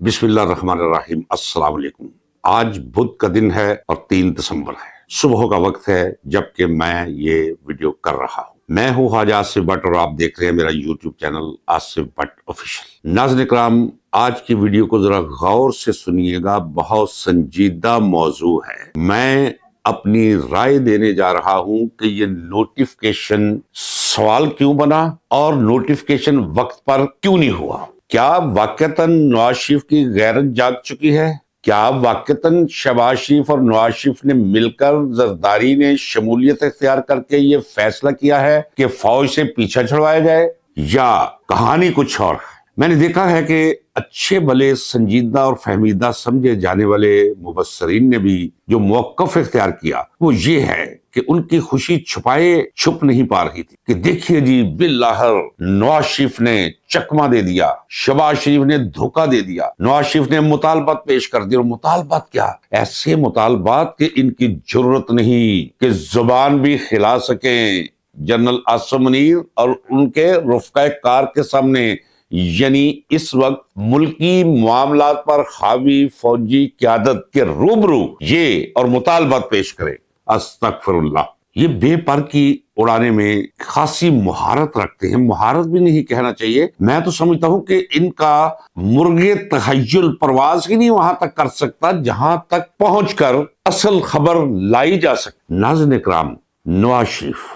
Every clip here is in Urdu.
بسم اللہ الرحمن الرحیم۔ السلام علیکم۔ آج بدھ کا دن ہے اور 3 دسمبر ہے۔ صبح کا وقت ہے جبکہ میں یہ ویڈیو کر رہا ہوں۔ میں ہوں خواجہ آصف بٹ اور آپ دیکھ رہے ہیں میرا YouTube channel Asif but official. ناظرین کرام، آج کی ویڈیو کو ذرا غور سے سنیے گا، بہت سنجیدہ موضوع ہے۔ میں اپنی رائے دینے جا رہا ہوں کہ یہ نوٹیفکیشن سوال کیوں بنا اور نوٹیفکیشن وقت پر کیوں نہیں ہوا۔ کیا واقعتاً نواز شریف کی غیرت جاگ چکی ہے؟ کیا واقعتاً شہباز شریف اور نواز شریف نے مل کر زرداری نے شمولیت اختیار کر کے یہ فیصلہ کیا ہے کہ فوج سے پیچھا چھڑوایا جائے، یا کہانی کچھ اور ہے؟ میں نے دیکھا ہے کہ اچھے بھلے سنجیدہ اور فہمیدہ سمجھے جانے والے مبصرین نے بھی جو موقف اختیار کیا وہ یہ ہے کہ ان کی خوشی چھپ نہیں پا رہی تھی کہ دیکھیے جی بالآخر نواز شریف نے چکمہ دے دیا، شہباز شریف نے دھوکہ دے دیا، نواز شریف نے مطالبات پیش کر دیا۔ اور مطالبات کیا؟ ایسے مطالبات کہ ان کی جرت نہیں کہ زبان بھی کھلا سکیں جنرل عاصم منیر اور ان کے رفقا کار کے سامنے، یعنی اس وقت ملکی معاملات پر حاوی فوجی قیادت کے روبرو یہ اور مطالبات پیش کرے۔ استغفر اللہ۔ یہ بے پر کی اڑانے میں خاصی مہارت رکھتے ہیں، مہارت بھی نہیں کہنا چاہیے، میں تو سمجھتا ہوں کہ ان کا مرغے تخیل پرواز ہی نہیں وہاں تک کر سکتا جہاں تک پہنچ کر اصل خبر لائی جا سکتی۔ ناظرین کرام، نواز شریف،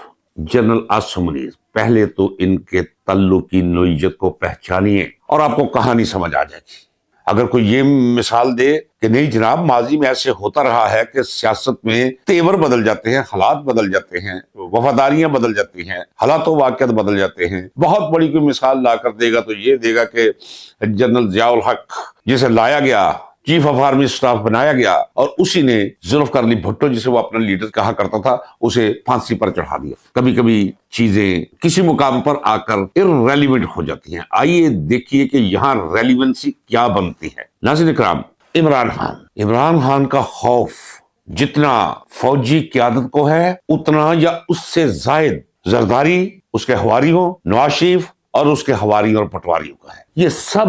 جنرل عاصم منیر، پہلے تو ان کے تعلق کی نوعیت کو پہچانیے اور آپ کو کہانی سمجھ آ جائے گی۔ اگر کوئی یہ مثال دے کہ نہیں جناب ماضی میں ایسے ہوتا رہا ہے کہ سیاست میں تیور بدل جاتے ہیں، حالات بدل جاتے ہیں، وفاداریاں بدل جاتی ہیں، حالات و واقعات بدل جاتے ہیں، بہت بڑی کوئی مثال لا کر دے گا تو یہ دے گا کہ جنرل ضیاء الحق جسے لایا گیا، چیف آف آرمی سٹاف بنایا گیا، اور اسی نے ذوالفقار علی بھٹو جسے وہ اپنا لیڈر کہا کرتا تھا اسے پھانسی پر چڑھا دیا۔ کبھی کبھی چیزیں کسی مقام پر آ کر irrelevant ہو جاتی ہیں۔ آئیے دیکھیے کہ یہاں ریلیونسی کیا بنتی ہے۔ ناظرین کرام، عمران خان کا خوف جتنا فوجی قیادت کو ہے اتنا یا اس سے زائد زرداری، اس کے حواریوں، نواز شریف اور اس کے حواریوں اور پٹواریوں کا ہے۔ یہ سب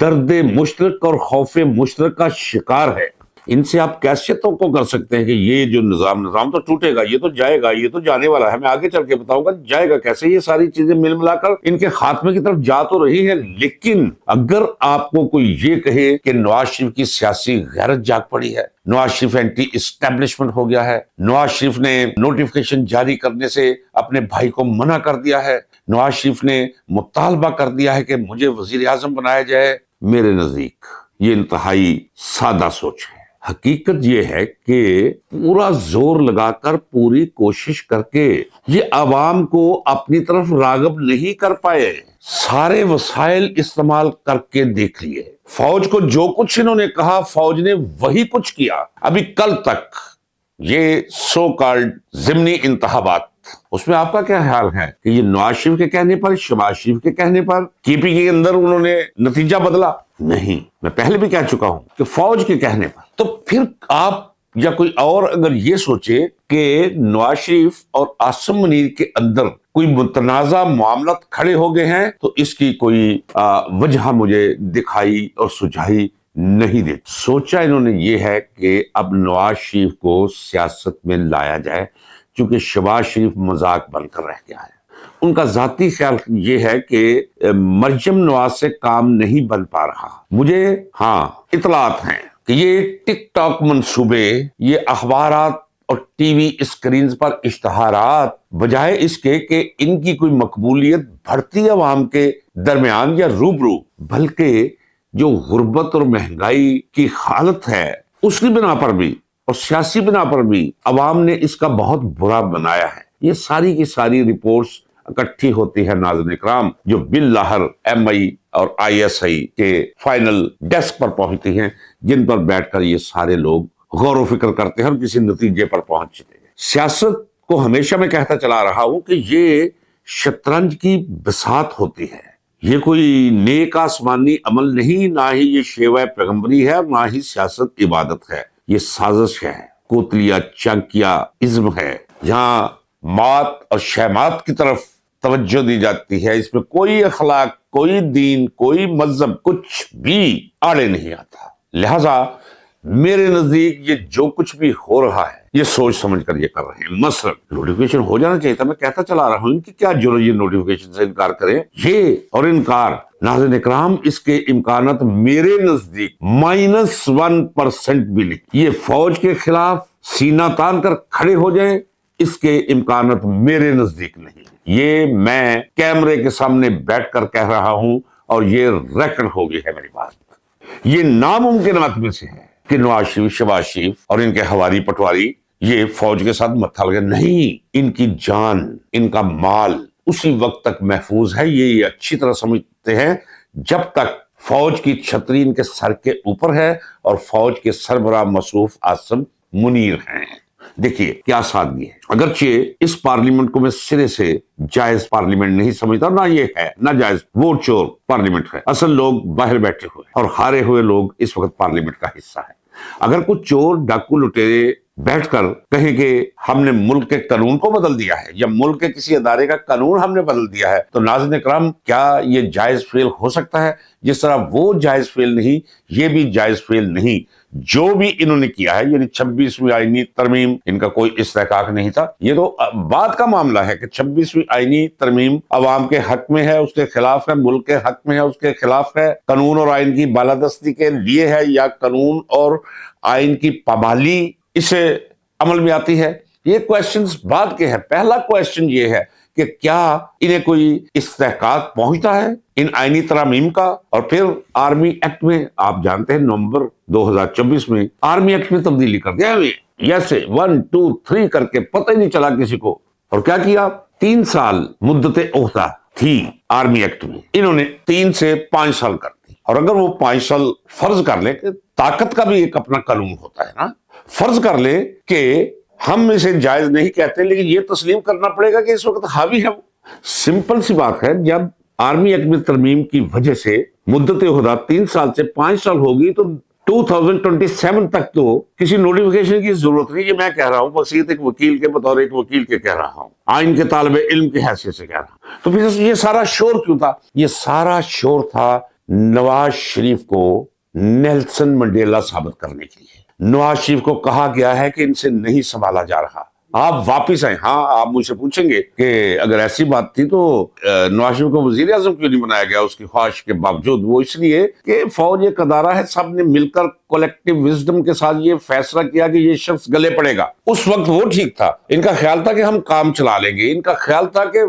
درد مشترک اور خوف مشترک کا شکار ہے۔ ان سے آپ کیسے توقع کر سکتے ہیں کہ یہ جو نظام تو ٹوٹے گا، یہ تو جائے گا، یہ تو جانے والا ہے، میں آگے چل کے بتاؤں گا جائے گا کیسے۔ یہ ساری چیزیں مل ملا کر ان کے خاتمے کی طرف جا تو رہی ہیں، لیکن اگر آپ کو کوئی یہ کہے کہ نواز شریف کی سیاسی غیرت جاگ پڑی ہے، نواز شریف اینٹی اسٹیبلشمنٹ ہو گیا ہے، نواز شریف نے نوٹیفکیشن جاری کرنے سے اپنے بھائی کو منع کر دیا ہے، نواز شریف نے مطالبہ کر دیا ہے کہ مجھے وزیر اعظم بنایا جائے، میرے نزدیک یہ انتہائی سادہ سوچ ہے۔ حقیقت یہ ہے کہ پورا زور لگا کر، پوری کوشش کر کے یہ عوام کو اپنی طرف راغب نہیں کر پائے، سارے وسائل استعمال کر کے دیکھ لیے۔ فوج کو جو کچھ انہوں نے کہا فوج نے وہی کچھ کیا۔ ابھی کل تک یہ سو کالڈ ضمنی انتخابات، اس میں آپ کا کیا خیال ہے کہ یہ نواز شریف کے کہنے پر، شہباز شریف کے کہنے پر کی پی کے اندر انہوں نے نتیجہ بدلا؟ نہیں، میں پہلے بھی کہہ چکا ہوں کہ فوج کے کہنے پر۔ تو پھر آپ یا کوئی اور اگر یہ سوچے کہ نواز شریف اور عاصم منیر کے اندر کوئی متنازع معاملات کھڑے ہو گئے ہیں تو اس کی کوئی وجہ مجھے دکھائی اور سجھائی نہیں دیتی۔ سوچا انہوں نے یہ ہے کہ اب نواز شریف کو سیاست میں لایا جائے، چونکہ شہباز شریف مذاق بن کر رہ گیا ہے۔ ان کا ذاتی خیال یہ ہے کہ مریم نواز سے کام نہیں بن پا رہا۔ مجھے اطلاعات ہیں کہ یہ ٹک ٹاک منصوبے، یہ اخبارات اور ٹی وی اسکرینز پر اشتہارات، بجائے اس کے کہ ان کی کوئی مقبولیت بڑھتی عوام کے درمیان یا روبرو، بلکہ جو غربت اور مہنگائی کی حالت ہے اس کی بنا پر بھی اور سیاسی بنا پر بھی عوام نے اس کا بہت برا بنایا ہے۔ یہ ساری کی ساری رپورٹس اکٹھی ہوتی ہے ناظرین کرام، جو بالآخر ایم آئی اور آئی ایس آئی کے فائنل ڈیسک پر پہنچتی ہیں، جن پر بیٹھ کر یہ سارے لوگ غور و فکر کرتے ہیں اور کسی نتیجے پر پہنچتے ہیں۔ سیاست کو ہمیشہ میں کہتا چلا رہا ہوں کہ یہ شطرنج کی بساط ہوتی ہے، یہ کوئی نیک آسمانی عمل نہیں، نہ ہی یہ شیوہ پیغمبری ہے اور نہ ہی سیاست عبادت ہے، یہ سازش ہے، کوتلیا چانکیا ازم ہے، جہاں مات اور شہمات کی طرف توجہ دی جاتی ہے۔ اس میں کوئی اخلاق، کوئی دین، کوئی مذہب، کچھ بھی آڑے نہیں آتا. لہذا میرے نزدیک یہ جو کچھ بھی ہو رہا ہے یہ سوچ سمجھ کر یہ کر رہے ہیں. مثلا نوٹیفیکیشن ہو جانا چاہیے تھا. میں کہتا چلا رہا ہوں کہ کیا جو یہ نوٹیفیکیشن سے انکار کریں، یہ اور انکار ناظرین اکرام اس کے امکانات میرے نزدیک -1% بھی نہیں. یہ فوج کے خلاف سینہ تان کر کھڑے ہو جائیں، اس کے امکانات میرے نزدیک نہیں. یہ میں کیمرے کے سامنے بیٹھ کر کہہ رہا ہوں اور یہ ریکارڈ ہو گئی ہے میری بات. یہ ناممکنات میں سے ہے کہ نواز شریف، شہباز شریف اور ان کے حواری پٹواری یہ فوج کے ساتھ متھا لگے. نہیں، ان کی جان، ان کا مال اسی وقت تک محفوظ ہے. یہ اچھی طرح سمجھتے ہیں جب تک فوج کی چھتری ان کے سر کے اوپر ہے اور فوج کے سربراہ مصروف عاصم منیر ہیں. دیکھیے کیا سادگی ہے. اگرچہ اس پارلیمنٹ کو میں سرے سے جائز پارلیمنٹ نہیں سمجھتا، نہ یہ ہے نہ جائز، ووٹ چور پارلیمنٹ ہے. اصل لوگ باہر بیٹھے ہوئے اور ہارے ہوئے لوگ اس وقت پارلیمنٹ کا حصہ ہے. اگر کچھ چور ڈاکو لٹیرے بیٹھ کر کہیں کہ ہم نے ملک کے قانون کو بدل دیا ہے یا ملک کے کسی ادارے کا قانون ہم نے بدل دیا ہے، تو ناظرین اکرام کیا یہ جائز فعل ہو سکتا ہے؟ جس طرح وہ جائز فعل نہیں، یہ بھی جائز فعل نہیں. جو بھی انہوں نے کیا ہے، یعنی 26ویں آئینی ترمیم، ان کا کوئی استحقاق نہیں تھا. یہ تو بات کا معاملہ ہے کہ 26ویں آئینی ترمیم عوام کے حق میں ہے، اس کے خلاف ہے، ملک کے حق میں ہے، اس کے خلاف ہے، قانون اور آئین کی بالادستی کے لیے ہے، یا قانون اور آئین کی پامالی اسے عمل میں آتی ہے. یہ کویسچنز بعد کے ہیں. پہلا کویسچن یہ ہے کہ کیا انہیں کوئی استحقاق پہنچتا ہے ان آئینی ترامیم کا؟ اور پھر آرمی ایکٹ میں آپ جانتے ہیں نومبر 2024 میں آرمی ایکٹ میں تبدیلی کر دیا. ایسے 1 2 3 کر کے پتہ ہی نہیں چلا کسی کو. اور کیا کیا؟ 3 سال مدت عہدہ تھی آرمی ایکٹ میں، انہوں نے 3 سے 5 سال کر دی. اور اگر وہ 5 سال فرض کر لیں کہ طاقت کا بھی ایک اپنا قانون ہوتا ہے نا، فرض کر لیں کہ ہم اسے جائز نہیں کہتے لیکن یہ تسلیم کرنا پڑے گا کہ اس وقت حاوی ہے. سمپل سی بات ہے، جب آرمی ایکٹ میں ترمیم کی وجہ سے مدت عہدہ 3 سال سے 5 سال ہوگی تو 2027 تک تو کسی نوٹیفیکیشن کی ضرورت نہیں. یہ میں کہہ رہا ہوں وسیعت ایک وکیل کے بطور ایک وکیل کے کہہ رہا ہوں، آئین کے طالب علم کی حیثیت سے کہہ رہا ہوں. تو پھر یہ سارا شور کیوں تھا؟ یہ سارا شور تھا نواز شریف کو نیلسن منڈیلا ثابت کرنے کے لیے. نواز شریف کو کہا گیا ہے کہ ان سے نہیں سنبھالا جا رہا، آپ واپس آئیں. ہاں، آپ مجھ سے پوچھیں گے کہ اگر ایسی بات تھی تو نواز شریف کو وزیر اعظم کیوں نہیں بنایا گیا اس کی خواہش کے باوجود؟ وہ اس لیے کہ فوج ایک ادارہ ہے، سب نے مل کر کولیکٹیو وزڈم کے ساتھ یہ فیصلہ کیا کہ یہ شخص گلے پڑے گا. اس وقت وہ ٹھیک تھا، ان کا خیال تھا کہ ہم کام چلا لیں گے، ان کا خیال تھا کہ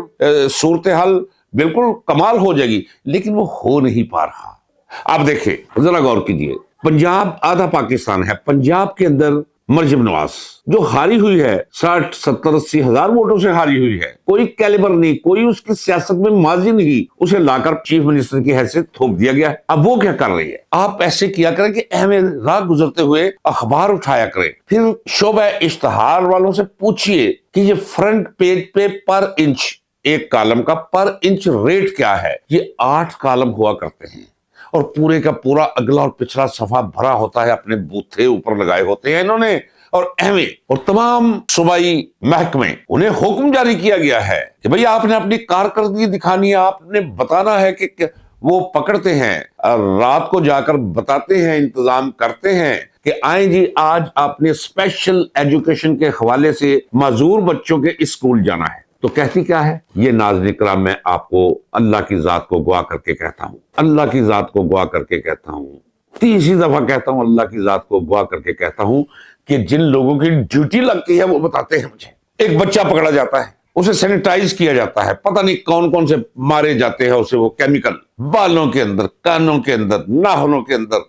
صورتحال بالکل کمال ہو جائے گی، لیکن وہ ہو نہیں پا رہا. آپ دیکھیں، ذرا غور کیجئے، پنجاب آدھا پاکستان ہے. پنجاب کے اندر مریم نواز جو ہاری ہوئی ہے 60 70 80 ہزار ووٹوں سے ہاری ہوئی ہے، کوئی کیلیبر نہیں، کوئی اس کی سیاست میں ماضی نہیں، اسے لا کر چیف منسٹر کی حیثیت تھوپ دیا گیا ہے. اب وہ کیا کر رہی ہے؟ آپ ایسے کیا کریں کہ اہم راہ گزرتے ہوئے اخبار اٹھایا کریں، پھر شعبہ اشتہار والوں سے پوچھئے کہ یہ فرنٹ پیج پہ پر انچ، ایک کالم کا پر انچ ریٹ کیا ہے. یہ 8 کالم ہوا کرتے ہیں اور پورے کا پورا اگلا اور پچھلا صفحہ بھرا ہوتا ہے، اپنے بوتھے اوپر لگائے ہوتے ہیں انہوں نے. اور اہم اور تمام صوبائی محکمے انہیں حکم جاری کیا گیا ہے کہ بھئی آپ نے اپنی کارکردگی دکھانی ہے، آپ نے بتانا ہے کہ وہ پکڑتے ہیں، رات کو جا کر بتاتے ہیں، انتظام کرتے ہیں کہ آئیں جی آج آپ نے اسپیشل ایجوکیشن کے حوالے سے معذور بچوں کے اسکول جانا ہے. تو کہتی کیا ہے؟ یہ ناظرین کرام میں آپ کو اللہ کی ذات کو گواہ کر کے کہتا ہوں، اللہ کی ذات کو گواہ کر کے کہتا ہوں، 30 دفعہ کہتا ہوں، اللہ کی ذات کو گواہ کر کے کہتا ہوں کہ جن لوگوں کی ڈیوٹی لگتی ہے وہ بتاتے ہیں مجھے. ایک بچہ پکڑا جاتا ہے، اسے سینیٹائز کیا جاتا ہے، پتہ نہیں کون کون سے مارے جاتے ہیں اسے وہ کیمیکل، بالوں کے اندر، کانوں کے اندر، ناخنوں کے اندر،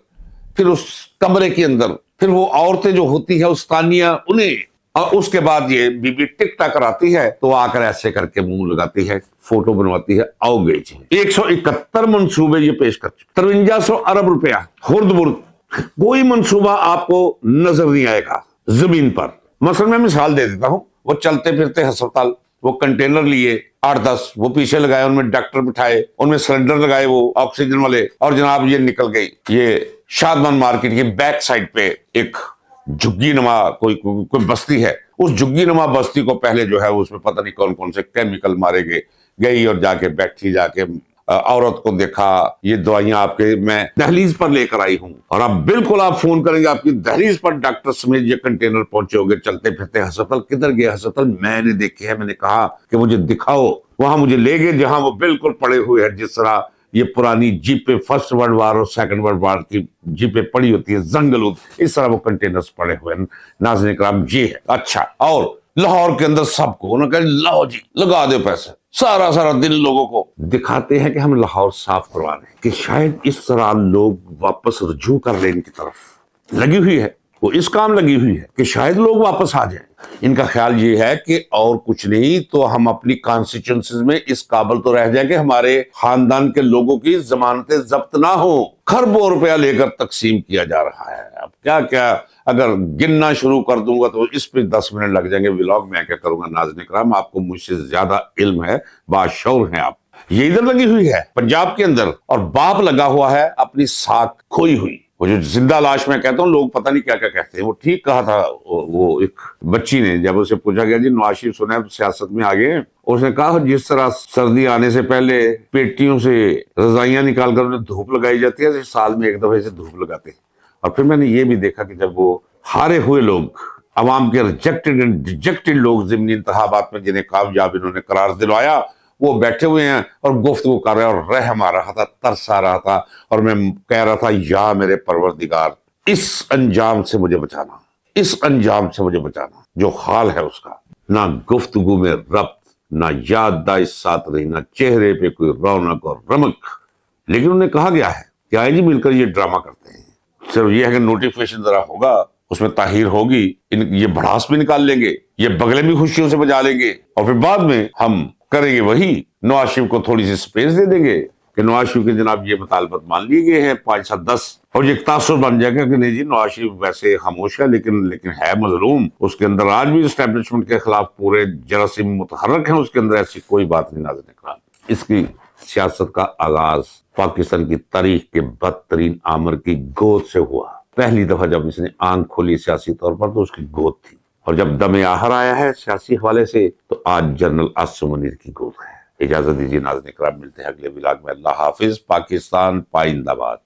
پھر اس کمرے کے اندر، پھر وہ عورتیں جو ہوتی ہیں استانیہ انہیں، اور اس کے بعد یہ بی بی ٹک ٹاک کراتی ہے تو آ کر ایسے کر کے منہ لگاتی ہے، فوٹو بنواتی ہے، آؤ گئی جی. 171 منصوبے یہ پیش کر چکے، 5300 ارب روپیہ خرد برد. کوئی منصوبہ آپ کو نظر نہیں آئے گا زمین پر. مثلا میں مثال دے دیتا ہوں، وہ چلتے پھرتے ہسپتال، وہ کنٹینر لیے 8-10، وہ پیچھے لگائے، ان میں ڈاکٹر بٹھائے، ان میں سلنڈر لگائے وہ آکسیجن والے، اور جناب یہ نکل گئی. یہ شادمان مارکیٹ کی بیک سائڈ پہ ایک جھگی نما کوئی بستی ہے، اس جھگی نما بستی کو پہلے جو ہے اس میں پتہ نہیں کون کون سے کیمیکل مارے گئی اور جا کے بیٹھی، جا کے عورت کو دیکھا، یہ دوائیاں آپ کے میں دہلیز پر لے کر آئی ہوں، اور اب بالکل آپ فون کریں گے آپ کی دہلیز پر ڈاکٹر سمیت یہ کنٹینر پہنچے ہوگے چلتے پھرتے۔ ہسپتال کدھر گئے؟ ہسپتال میں نے دیکھے ہیں، میں نے کہا کہ مجھے دکھاؤ، وہاں مجھے لے گئے جہاں وہ بالکل پڑے ہوئے ہیں جس طرح یہ پرانی جیپیں فرسٹ ورلڈ وار اور سیکنڈ ورلڈ وار کی جیپیں پڑی ہوتی ہے زنگلود، اس طرح وہ کنٹینرز پڑے ہوئے ہیں۔ ناظرین کرام یہ ہے۔ اچھا، اور لاہور کے اندر سب کو انہوں نے کہا لاؤ جی لگا دو پیسے، سارا دن لوگوں کو دکھاتے ہیں کہ ہم لاہور صاف کروا رہے ہیں، کہ شاید اس طرح لوگ واپس رجوع کر لیں، ان کی طرف لگی ہوئی ہے، وہ اس کام لگی ہوئی ہے کہ شاید لوگ واپس آ جائیں۔ ان کا خیال یہ ہے کہ اور کچھ نہیں تو ہم اپنی کانسٹیچوئنسیز میں اس قابل تو رہ جائیں کہ ہمارے خاندان کے لوگوں کی ضمانتیں ضبط نہ ہوں۔ کھربوں روپیہ لے کر تقسیم کیا جا رہا ہے۔ اب کیا کیا اگر گننا شروع کر دوں گا تو اس پہ 10 منٹ لگ جائیں گے ولاگ، میں کیا کروں گا۔ ناظرین کرام آپ کو مجھ سے زیادہ علم ہے، باشعور ہیں آپ۔ یہ ادھر لگی ہوئی ہے پنجاب کے اندر، اور باپ لگا ہوا ہے اپنی ساکھ کھوئی ہوئی۔ وہ جو زندہ لاش میں کہتا ہوں، لوگ پتہ نہیں کیا کیا کہتے ہیں۔ وہ ٹھیک کہا تھا وہ ایک بچی نے، جب اسے پوچھا گیا جی نواز شریف سنا ہے سیاست میں آگے، اس نے کہا جس طرح سردی آنے سے پہلے پیٹیوں سے رضائیاں نکال کر انہیں دھوپ لگائی جاتی ہے، سال میں ایک دفعہ سے دھوپ لگاتے ہیں۔ اور پھر میں نے یہ بھی دیکھا کہ جب وہ ہارے ہوئے لوگ، عوام کے ریجیکٹڈ اینڈ ڈیجیکٹڈ لوگ ضمنی انتخابات میں جنہیں کامیاب انہوں نے قرار دلوایا، وہ بیٹھے ہوئے ہیں اور گفتگو کر رہے ہیں اور رحم آ رہا تھا، ترس آ رہا تھا، اور میں کہہ رہا تھا یا میرے پروردگار اس انجام سے مجھے بچانا، اس انجام سے مجھے بچانا جو حال ہے اس کا، نہ گفتگو میں ربط، نہ یاد داشت ساتھ رہی، نہ چہرے پہ کوئی رونق اور رمق۔ لیکن انہیں کہا گیا ہے کہ آئے جی مل کر یہ ڈرامہ کرتے ہیں، صرف یہ ہے کہ نوٹیفیکیشن ذرا ہوگا، اس میں تاخیر ہوگی، یہ بڑھاس بھی نکال لیں گے، یہ بغلے بھی خوشیوں سے بجا لیں گے، اور پھر بعد میں ہم کریں گے وہی، نواز شریف کو تھوڑی سی سپیس دے دیں گے کہ نواز شریف کے جناب یہ مطالبات مان لیے گئے ہیں 5 7 10، اور یہ ایک تاثر بن جائے گا کہ نہیں جی نواز شریف ویسے خاموش ہے لیکن ہے مظلوم، اس کے اندر آج بھی اسٹیبلشمنٹ کے خلاف پورے جراثیم متحرک ہیں، اس کے اندر ایسی کوئی بات نہیں۔ ناظرین کرام اس کی سیاست کا آغاز پاکستان کی تاریخ کے بدترین آمر کی گود سے ہوا۔ پہلی دفعہ جب اس نے آنکھ کھولی سیاسی طور پر تو اس کی گود تھی، اور جب دم آخر آیا ہے سیاسی حوالے سے تو آج جنرل عاصم منیر کی گود ہے۔ اجازت دیجیے ناظرین کرام، ملتے ہیں اگلے ولاگ میں۔ اللہ حافظ۔ پاکستان پائندہ باد۔